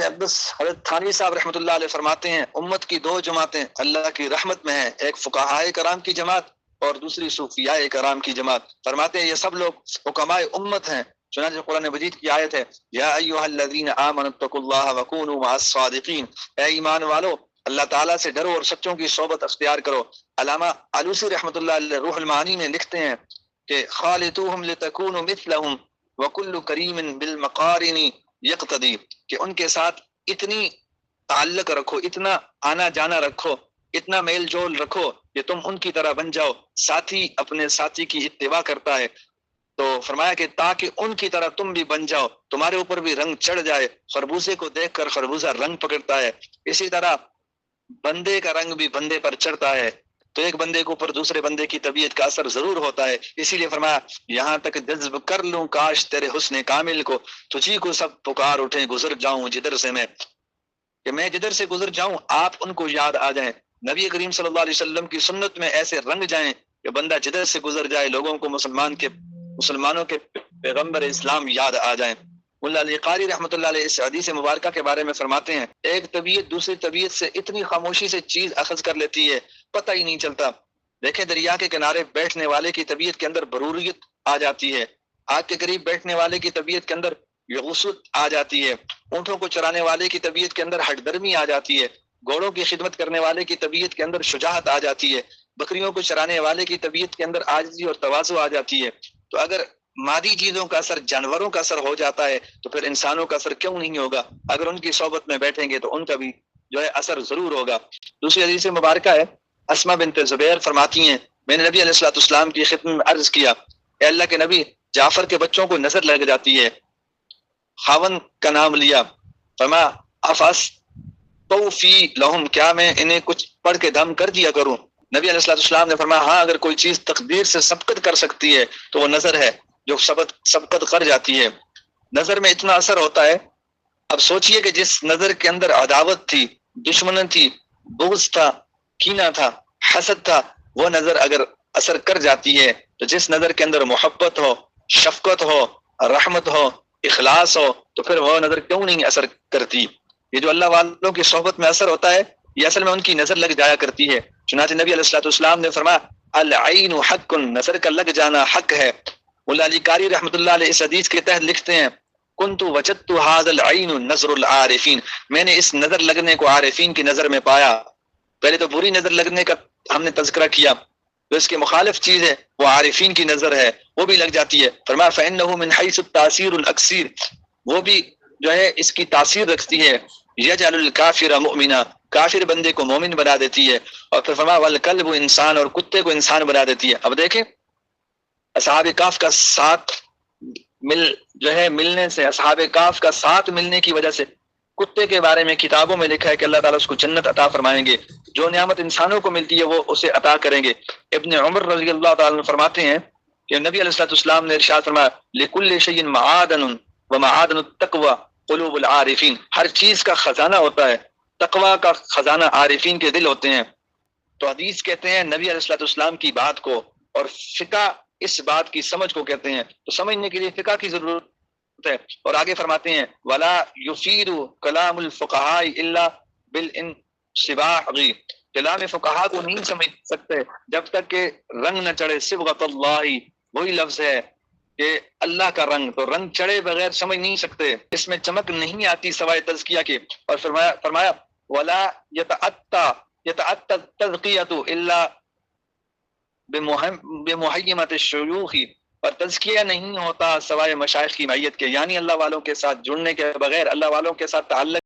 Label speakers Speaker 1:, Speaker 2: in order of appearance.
Speaker 1: اقدس حضرت تھانوی صاحب رحمۃ اللہ علیہ فرماتے ہیں امت کی دو جماعتیں اللہ کی رحمت میں ہیں، ایک فقہائے کرام کی جماعت اور دوسری صوفیاء کرام کی جماعت۔ فرماتے ہیں یہ سب لوگ حکماء امت ہیں۔ چنانچہ قرآن مجید کی آیت ہے یا ایھا الذین آمنوا اتقوا اللہ وکونوا مع الصادقین، اے ایمان والو اللہ تعالیٰ سے ڈرو اور سچوں کی صحبت اختیار کرو۔ علامہ آلوسی رحمۃ اللہ علیہ روح المعانی میں لکھتے ہیں کہ خالطوہم لتکونوا مثلہم وکل کریم بالمقارن یقتدی، کہ ان کے ساتھ اتنی تعلق رکھو، اتنا آنا جانا رکھو، اتنا میل جول رکھو کہ تم ان کی طرح بن جاؤ۔ ساتھی اپنے ساتھی کی اتباع کرتا ہے، تو فرمایا کہ تاکہ ان کی طرح تم بھی بن جاؤ، تمہارے اوپر بھی رنگ چڑھ جائے۔ خربوزے کو دیکھ کر خربوزہ رنگ پکڑتا ہے، اسی طرح بندے کا رنگ بھی بندے پر چڑھتا ہے، تو ایک بندے کے اوپر دوسرے بندے کی طبیعت کا اثر ضرور ہوتا ہے۔ اسی لیے فرمایا یہاں تک جذب کر لوں کاش تیرے حسن کامل کو، تجھی کو سب پکار اٹھیں گزر جاؤں جدھر سے میں، کہ میں جدھر سے گزر جاؤں آپ ان کو یاد آ جائیں۔ نبی کریم صلی اللہ علیہ وسلم کی سنت میں ایسے رنگ جائیں کہ بندہ جدھر سے گزر جائے لوگوں کو مسلمانوں کے پیغمبر اسلام یاد آ جائیں۔ ملا علی قاری رحمۃ اللہ علیہ اس حدیث مبارکہ کے بارے میں فرماتے ہیں ایک طبیعت دوسری طبیعت سے اتنی خاموشی سے چیز اخذ کر لیتی ہے پتہ ہی نہیں چلتا۔ دیکھیں دریا کے کنارے بیٹھنے والے کی طبیعت کے اندر بروریت آ جاتی ہے، آگ کے قریب بیٹھنے والے کی طبیعت کے اندر یغوصت آ جاتی ہے، اونٹوں کو چرانے والے کی طبیعت کے اندر ہٹ درمی آ جاتی ہے، گھوڑوں کی خدمت کرنے والے کی طبیعت کے اندر شجاعت آ جاتی ہے، بکریوں کو چرانے والے کی طبیعت کے اندر عاجزی اور تواضع آ جاتی ہے۔ تو اگر مادی چیزوں کا اثر جانوروں کا اثر ہو جاتا ہے تو پھر انسانوں کا اثر کیوں نہیں ہوگا؟ اگر ان کی صحبت میں بیٹھیں گے تو ان کا بھی جو ہے اثر ضرور ہوگا۔ دوسری حدیث مبارکہ ہے اسما بنت زبیر فرماتی ہیں میں نے نبی علیہ الصلوۃ والسلام کی خدمت میں عرض کیا اے اللہ کے نبی جعفر کے بچوں کو نظر لگ جاتی ہے، خاون کا نام لیا، فرما افس توفی لہم، کیا میں انہیں کچھ پڑھ کے دم کر دیا کروں؟ نبی علیہ الصلوۃ والسلام نے فرمایا ہاں اگر کوئی چیز تقدیر سے سبقت کر سکتی ہے تو وہ نظر ہے جو سبقت کر جاتی ہے۔ نظر میں اتنا اثر ہوتا ہے، اب سوچئے کہ جس نظر کے اندر عداوت تھی، دشمن تھی، بغض تھا، کینہ تھا، حسد تھا، وہ نظر اگر اثر کر جاتی ہے تو جس نظر کے اندر محبت ہو، شفقت ہو، رحمت ہو، اخلاص ہو تو پھر وہ نظر کیوں نہیں اثر کرتی؟ یہ جو اللہ والوں کی صحبت میں اثر ہوتا ہے یہ اصل میں ان کی نظر لگ جایا کرتی ہے۔ چنانچہ نبی علیہ الصلوۃ والسلام نے فرمایا العین حق، نظر کا لگ جانا حق ہے۔ مولا علی قاری رحمۃ اللہ علیہ اس حدیث کے تحت لکھتے ہیں کنت وجدت هذا العین نظر العارفین، میں نے اس نظر لگنے کو عارفین کی نظر میں پایا۔ پہلے تو بری نظر لگنے کا ہم نے تذکرہ کیا، تو اس کے مخالف چیز ہے وہ عارفین کی نظر ہے، وہ بھی لگ جاتی ہے۔ فرمایا فإنه من حيث التاثیر الاکثیر، وہ بھی جو ہے اس کی تاثیر رکھتی ہے، یجعل الکافر مؤمنا، کافر بندے کو مومن بنا دیتی ہے، اور پھر فرمایا والکلب انسان، اور کتے کو انسان بنا دیتی ہے۔ اب دیکھیں اصحاب کہف کا ساتھ ملنے سے، اصحاب کہف کا ساتھ ملنے کی وجہ سے کتے کے بارے میں کتابوں میں لکھا ہے کہ اللہ تعالیٰ اس کو جنت عطا فرمائیں گے، جو نعمت انسانوں کو ملتی ہے وہ اسے عطا کریں گے۔ ابن عمر رضی اللہ تعالیٰ عنہ فرماتے ہیں کہ نبی علیہ الصلوۃ والسلام نے ارشاد فرمایا لکل شیء معادن ومعادن التقوی قلوب العارفین، ہر چیز کا خزانہ ہوتا ہے، تقوی کا خزانہ عارفین کے دل ہوتے ہیں۔ تو حدیث کہتے ہیں نبی علیہ الصلوۃ والسلام کی بات کو، اور فقہ اس بات کی سمجھ کو کہتے ہیں، تو سمجھنے کے لیے فقہ کی ضرورت ہے۔ اور آگے فرماتے ہیں ولا یفید کلام الفقہاء الا بالانصباغ، کلام فقہا کو نہیں سمجھ سکتے جب تک کہ رنگ نہ چڑھے، صبغۃ اللہ، وہی لفظ ہے کہ اللہ کا رنگ، تو رنگ چڑھے بغیر سمجھ نہیں سکتے، اس میں چمک نہیں آتی سوائے تزکیہ کے۔ اور فرمایا ولا یتأتی التزکیۃ الا بمحیمۃ الشیوخ، اور تزکیہ نہیں ہوتا سوائے مشائخ کی معیت کے، یعنی اللہ والوں کے ساتھ جڑنے کے بغیر، اللہ والوں کے ساتھ تعلق